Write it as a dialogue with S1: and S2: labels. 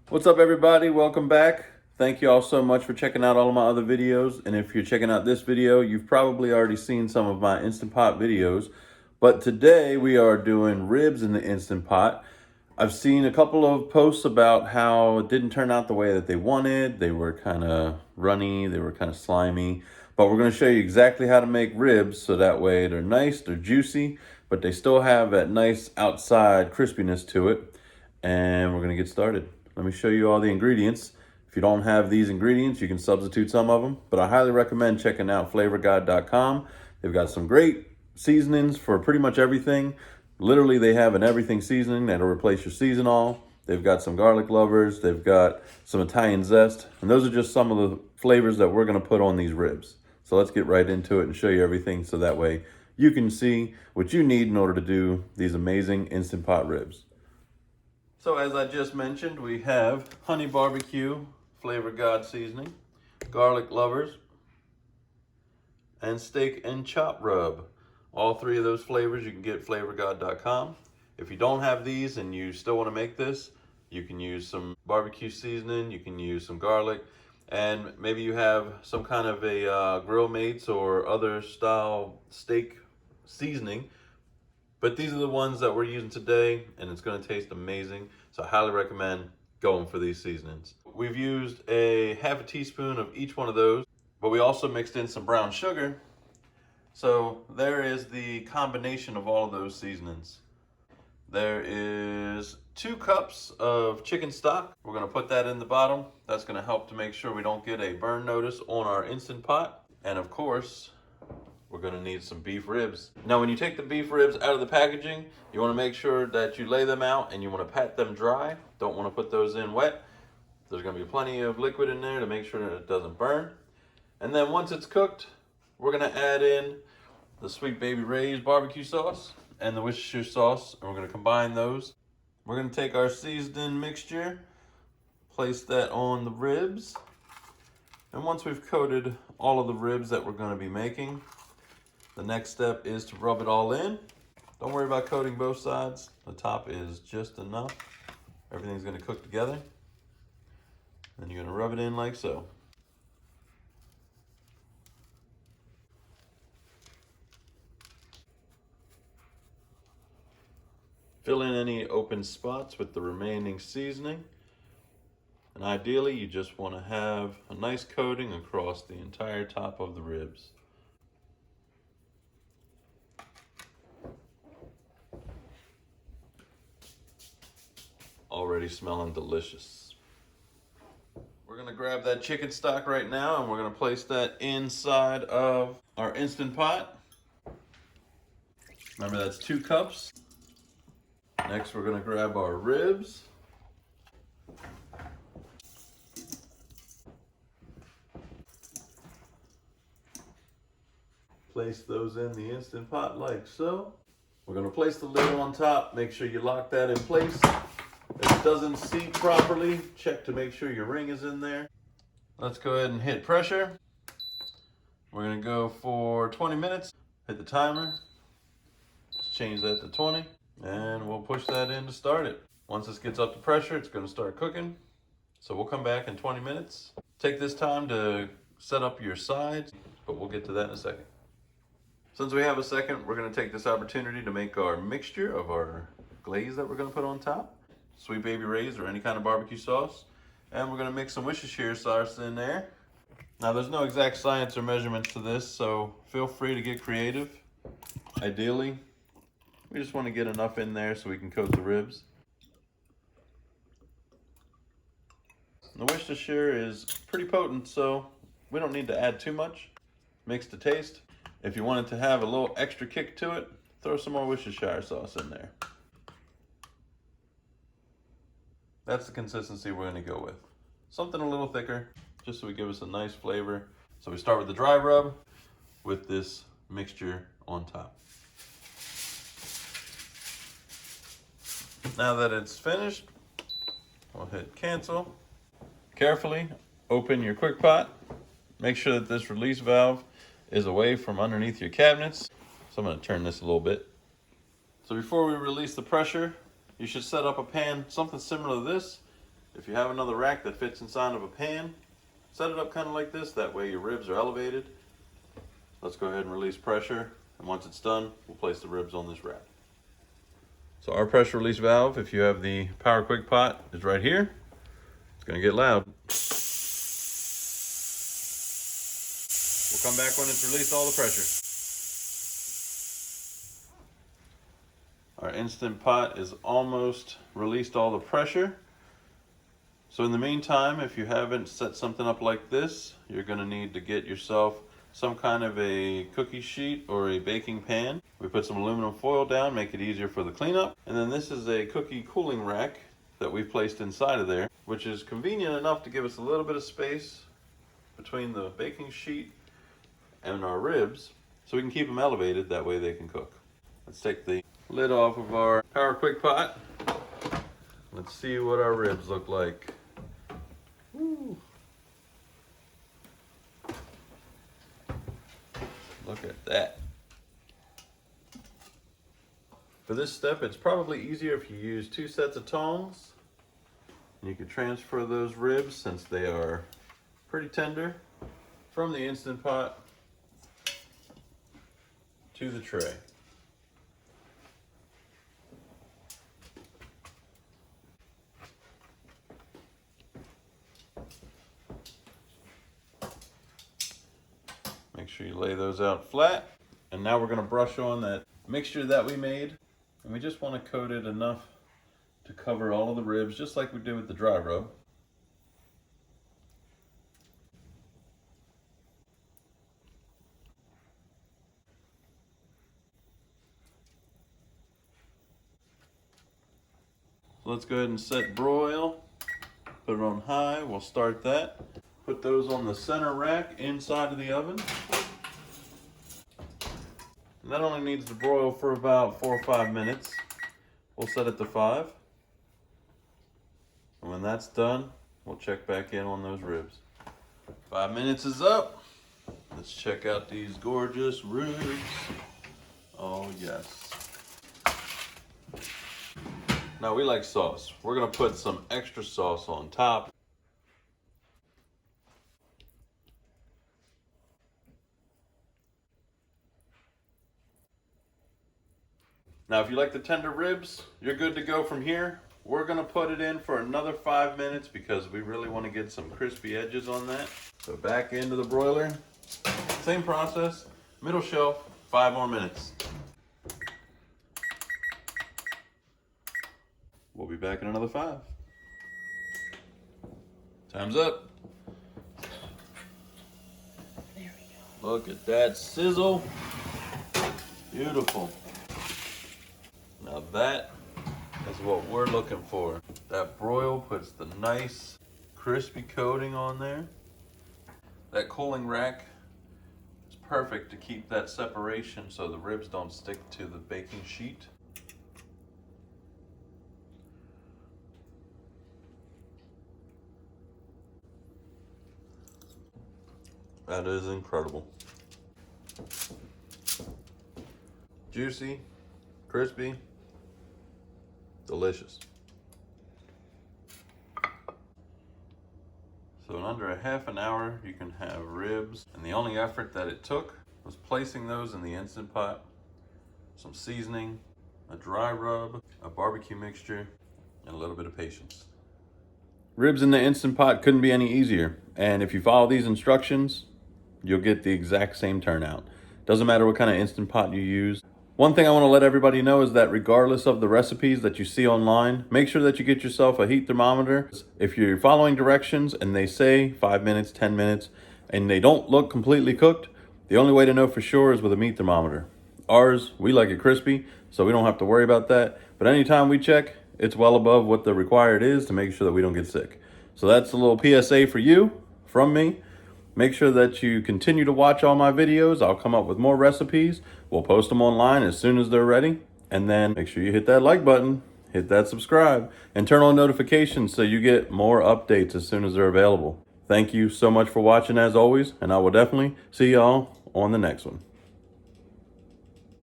S1: What's up, everybody? Welcome back. Thank you all so much for checking out all of my other videos. And if you're checking out this video, you've probably already seen some of my Instant Pot videos. But today we are doing ribs in the Instant Pot. I've seen a couple of posts about how it didn't turn out the way that they wanted. They were kind of runny, they were kind of slimy. But we're going to show you exactly how to make ribs so that way they're nice, they're juicy, but they still have that nice outside crispiness to it. And we're going to get started. Let me show you all the ingredients. If you don't have these ingredients, you can substitute some of them, but I highly recommend checking out flavorguide.com. They've got some great seasonings for pretty much everything. Literally, they have an everything seasoning that'll replace your seasonal. They've got some garlic lovers. They've got some Italian zest. And those are just some of the flavors that we're going to put on these ribs. So let's get right into it and show you everything so that way you can see what you need in order to do these amazing Instant Pot ribs. So as I just mentioned, we have honey barbecue, Flavor God seasoning, garlic lovers, and steak and chop rub. All three of those flavors you can get at flavorgod.com. If you don't have these and you still want to make this, you can use some barbecue seasoning, you can use some garlic, and maybe you have some kind of a grill mates or other style steak seasoning. But these are the ones that we're using today, and it's going to taste amazing. So I highly recommend going for these seasonings. We've used a half a teaspoon of each one of those, but we also mixed in some brown sugar. So there is the combination of all of those seasonings. There is 2 cups of chicken stock. We're going to put that in the bottom. That's going to help to make sure we don't get a burn notice on our Instant Pot. And of course, we're going to need some beef ribs. Now, when you take the beef ribs out of the packaging, you want to make sure that you lay them out and you want to pat them dry. Don't want to put those in wet. There's going to be plenty of liquid in there to make sure that it doesn't burn. And then once it's cooked, we're going to add in the Sweet Baby Ray's barbecue sauce and the Worcestershire sauce, and we're going to combine those. We're going to take our seasoned mixture, place that on the ribs. And once we've coated all of the ribs that we're going to be making, the next step is to rub it all in. Don't worry about coating both sides. The top is just enough. Everything's going to cook together. Then you're going to rub it in like so. Fill in any open spots with the remaining seasoning. And ideally, you just want to have a nice coating across the entire top of the ribs. Already smelling delicious. We're gonna grab that chicken stock right now and we're gonna place that inside of our Instant Pot. Remember, that's 2 cups. Next, we're gonna grab our ribs. Place those in the Instant Pot like so. We're gonna place the lid on top. Make sure you lock that in place. If it doesn't seat properly, check to make sure your ring is in there. Let's go ahead and hit pressure. We're gonna go for 20 minutes. Hit the timer. Let's change that to 20. And we'll push that in to start it. Once this gets up to pressure, it's gonna start cooking. So we'll come back in 20 minutes. Take this time to set up your sides, but we'll get to that in a second. Since we have a second, we're gonna take this opportunity to make our mixture of our glaze that we're gonna put on top. Sweet Baby Ray's or any kind of barbecue sauce. And we're gonna mix some Worcestershire sauce in there. Now, there's no exact science or measurements to this, so feel free to get creative. Ideally, we just want to get enough in there so we can coat the ribs. The Worcestershire is pretty potent, so we don't need to add too much. Mix to taste. If you want it to have a little extra kick to it, throw some more Worcestershire sauce in there. That's the consistency we're going to go with. Something a little thicker, just so we give us a nice flavor. So we start with the dry rub with this mixture on top. Now that it's finished, we'll hit cancel. Carefully open your quick pot. Make sure that this release valve is away from underneath your cabinets. So I'm going to turn this a little bit. So before we release the pressure, you should set up a pan, something similar to this, If you have another rack that fits inside of a pan, set it up kind of like this. That way your ribs are elevated. Let's go ahead and release pressure. And once it's done, we'll place the ribs on this rack. So our pressure release valve, if you have the Power Quick Pot, is right here. It's gonna get loud. We'll come back when it's released all the pressure. Our Instant Pot is almost released all the pressure. So in the meantime, if you haven't set something up like this, you're gonna need to get yourself some kind of a cookie sheet or a baking pan. We put some aluminum foil down, make it easier for the cleanup. And then this is a cookie cooling rack that we've placed inside of there, which is convenient enough to give us a little bit of space between the baking sheet and our ribs so we can keep them elevated, that way they can cook. Let's take the lid off of our Power Quick Pot. Let's see what our ribs look like. Woo. Look at that. For this step, it's probably easier if you use 2 sets of tongs. And you can transfer those ribs, since they are pretty tender, from the Instant Pot to the tray. Make sure you lay those out flat. And now we're going to brush on that mixture that we made. And we just want to coat it enough to cover all of the ribs, just like we did with the dry rub. So let's go ahead and set broil. Put it on high. We'll start that. Put those on the center rack inside of the oven. And that only needs to broil for about 4 or 5 minutes. We'll set it to 5. And when that's done, we'll check back in on those ribs. 5 minutes is up. Let's check out these gorgeous ribs. Oh yes. Now we like sauce. We're gonna put some extra sauce on top. Now, if you like the tender ribs, you're good to go from here. We're gonna put it in for another 5 minutes because we really wanna get some crispy edges on that. So back into the broiler, same process, middle shelf, 5 more minutes. We'll be back in another 5. Time's up. There we go. Look at that sizzle. Beautiful. Now that is what we're looking for. That broil puts the nice crispy coating on there. That cooling rack is perfect to keep that separation so the ribs don't stick to the baking sheet. That is incredible. Juicy, crispy, delicious. So in under a half an hour, you can have ribs. And the only effort that it took was placing those in the Instant Pot, some seasoning, a dry rub, a barbecue mixture, and a little bit of patience. Ribs in the Instant Pot couldn't be any easier. And if you follow these instructions, you'll get the exact same turnout. Doesn't matter what kind of Instant Pot you use. One thing I want to let everybody know is that regardless of the recipes that you see online, make sure that you get yourself a heat thermometer. If you're following directions and they say 5 minutes, 10 minutes, and they don't look completely cooked, the only way to know for sure is with a meat thermometer. Ours, we like it crispy, so we don't have to worry about that. But anytime we check, it's well above what the required is to make sure that we don't get sick. So that's a little PSA for you, from me. Make sure that you continue to watch all my videos. I'll come up with more recipes. We'll post them online as soon as they're ready. And then make sure you hit that like button, hit that subscribe, and turn on notifications so you get more updates as soon as they're available. Thank you so much for watching as always, and I will definitely see y'all on the next one.